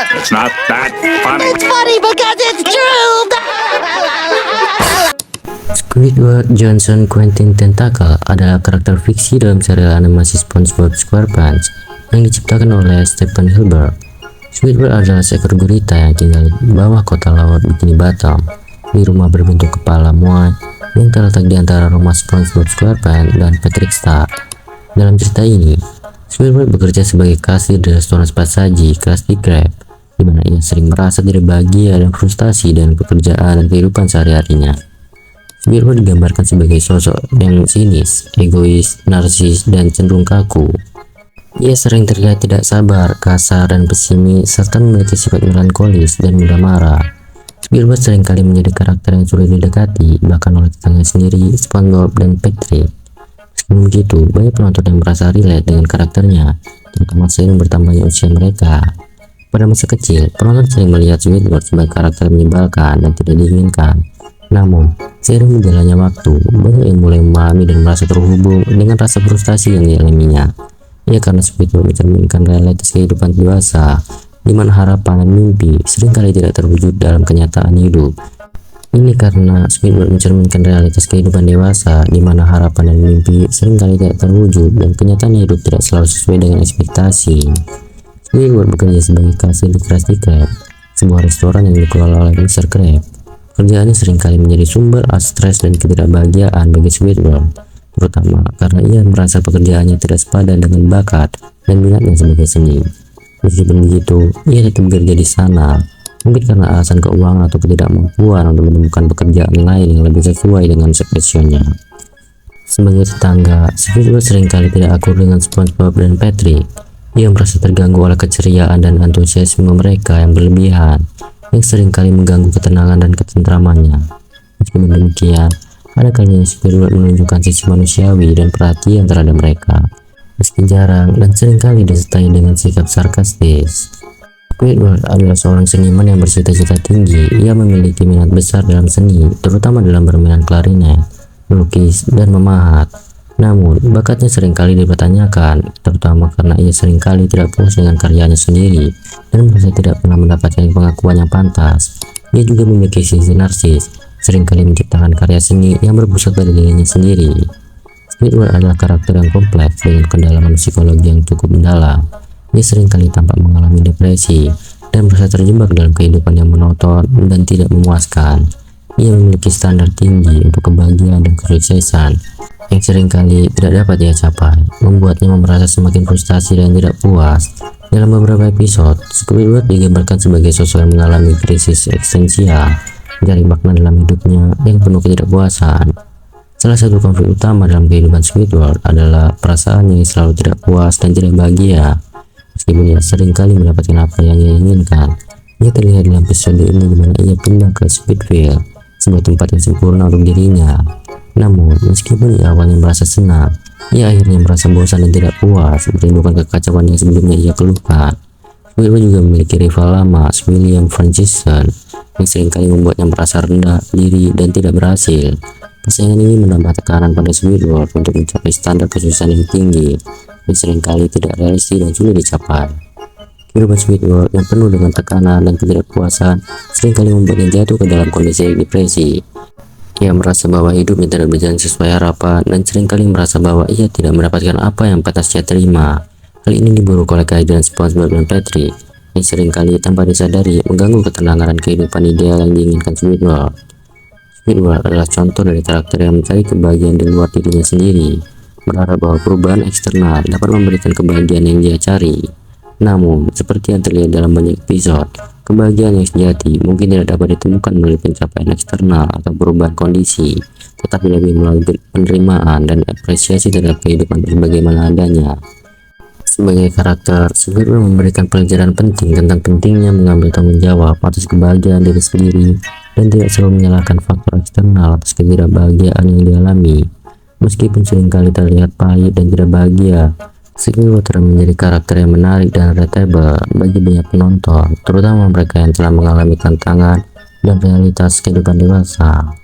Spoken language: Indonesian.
It's not that funny. It's funny because it's true. Squidward Johnson Quentin Tentacle adalah karakter fiksi dalam serial animasi SpongeBob SquarePants yang diciptakan oleh Stephen Hilbert. Squidward adalah seekor gurita yang tinggal di bawah kota laut Bikini Bottom di rumah berbentuk kepala muai yang terletak di antara rumah SpongeBob SquarePants dan Patrick Star. Dalam cerita ini, Squidward bekerja sebagai kasir di restoran sepasaji Krusty Krab, di mana ia sering merasa tidak bahagia dan frustasi dengan pekerjaan dan kehidupan sehari-harinya. Squidward digambarkan sebagai sosok yang sinis, egois, narsis, dan cenderung kaku. Ia sering terlihat tidak sabar, kasar, dan pesimis, serta memiliki sifat melankolis dan mudah marah. Squidward seringkali menjadi karakter yang sulit didekati, bahkan oleh tetangga sendiri, SpongeBob dan Patrick. Meskipun begitu, banyak penonton yang merasa relate dengan karakternya, terutama seiring bertambahnya usia mereka. Pada masa kecil, penonton sering melihat Squidward sebagai karakter menyebalkan dan tidak diinginkan. Namun, seiring berjalannya waktu, banyak yang mulai memahami dan merasa terhubung dengan rasa frustasi yang dialaminya. Ya, karena Squidward mencerminkan realitas kehidupan dewasa, di mana harapan dan mimpi seringkali tidak terwujud dalam kenyataan hidup. Ini karena Squidward mencerminkan realitas kehidupan dewasa, di mana harapan dan mimpi seringkali tidak terwujud dan kenyataan hidup tidak selalu sesuai dengan ekspektasi. Squidward bekerja sebagai kasir di Krusty Krab, sebuah restoran yang dikelola oleh Mr. Krab. Pekerjaannya seringkali menjadi sumber stres dan ketidakbahagiaan bagi Squidward, terutama karena ia merasa pekerjaannya tidak sepadan dengan bakat dan minatnya sebagai seni. Meskipun begitu, ia tetap bekerja di sana, mungkin karena alasan keuangan atau ketidakmampuan untuk menemukan pekerjaan lain yang lebih sesuai dengan passionnya. Sebagai tetangga, Squidward seringkali tidak akur dengan SpongeBob dan Patrick. Ia merasa terganggu oleh keceriaan dan antusiasme mereka yang berlebihan, yang seringkali mengganggu ketenangan dan ketentramannya. Meskipun demikian, ada kalanya Squidward menunjukkan sisi manusiawi dan perhatian terhadap mereka, meski jarang dan seringkali disertai dengan sikap sarkastis. Squidward adalah seorang seniman yang bercita-cita tinggi. Ia memiliki minat besar dalam seni, terutama dalam bermain klarinet, melukis, dan memahat. Namun, bakatnya seringkali dipertanyakan, terutama karena ia seringkali tidak puas dengan karyanya sendiri dan merasa tidak pernah mendapatkan pengakuan yang pantas. Ia juga memiliki sisi narsis, seringkali menciptakan karya seni yang berpusat pada dirinya sendiri. Squidward adalah karakter yang kompleks dengan kedalaman psikologi yang cukup mendalam. Ia seringkali tampak mengalami depresi dan merasa terjebak dalam kehidupan yang monoton dan tidak memuaskan. Ia memiliki standar tinggi untuk kebahagiaan dan kesuksesan yang seringkali tidak dapat ia capai, membuatnya merasa semakin frustasi dan tidak puas. Dalam beberapa episode, Squidward digambarkan sebagai sosok yang mengalami krisis eksistensial, mencari makna dalam hidupnya yang penuh ketidakpuasan. Salah satu konflik utama dalam kehidupan Squidward adalah perasaannya yang selalu tidak puas dan tidak bahagia. Meskipun ia seringkali mendapatkan apa yang ia inginkan, ia terlihat dalam episode ini di mana ia pindah ke Squidville, sebuah tempat yang sempurna untuk dirinya. Namun, meskipun ia awalnya merasa senang, ia akhirnya merasa bosan dan tidak puas, merindukan kekacauan yang sebelumnya ia keluhkan. Squidward juga memiliki rival lama, William Franciscan, yang seringkali membuatnya merasa rendah diri dan tidak berhasil. Persaingan ini menambah tekanan pada Squidward untuk mencapai standar kesuksesan yang tinggi, yang seringkali tidak realistis dan sulit dicapai. Kehidupan Squidward yang penuh dengan tekanan dan ketidakpuasan seringkali membuatnya jatuh ke dalam kondisi depresi. Ia merasa bahwa hidupnya tidak berjalan sesuai harapan dan seringkali merasa bahwa ia tidak mendapatkan apa yang pantas ia terima. Hal ini diburuk oleh kehadiran SpongeBob dan Patrick, yang seringkali tanpa disadari mengganggu ketenangan dan kehidupan ideal yang diinginkan Squidward. Squidward adalah contoh dari karakter yang mencari kebahagiaan di luar dirinya sendiri, berharap bahwa perubahan eksternal dapat memberikan kebahagiaan yang dia cari. Namun, seperti yang terlihat dalam banyak episode, kebahagiaan yang sejati mungkin tidak dapat ditemukan melalui pencapaian eksternal atau perubahan kondisi, tetapi lebih melalui penerimaan dan apresiasi terhadap kehidupan sebagaimana adanya. Sebagai karakter, Squidward memberikan pelajaran penting tentang pentingnya mengambil tanggung jawab atas kebahagiaan diri sendiri dan tidak selalu menyalahkan faktor eksternal atas ketidakbahagiaan yang dialami. Meskipun seringkali terlihat pahit dan tidak bahagia, Squidward telah menjadi karakter yang menarik dan relatable bagi banyak penonton, terutama mereka yang telah mengalami tantangan dan realitas kehidupan dewasa.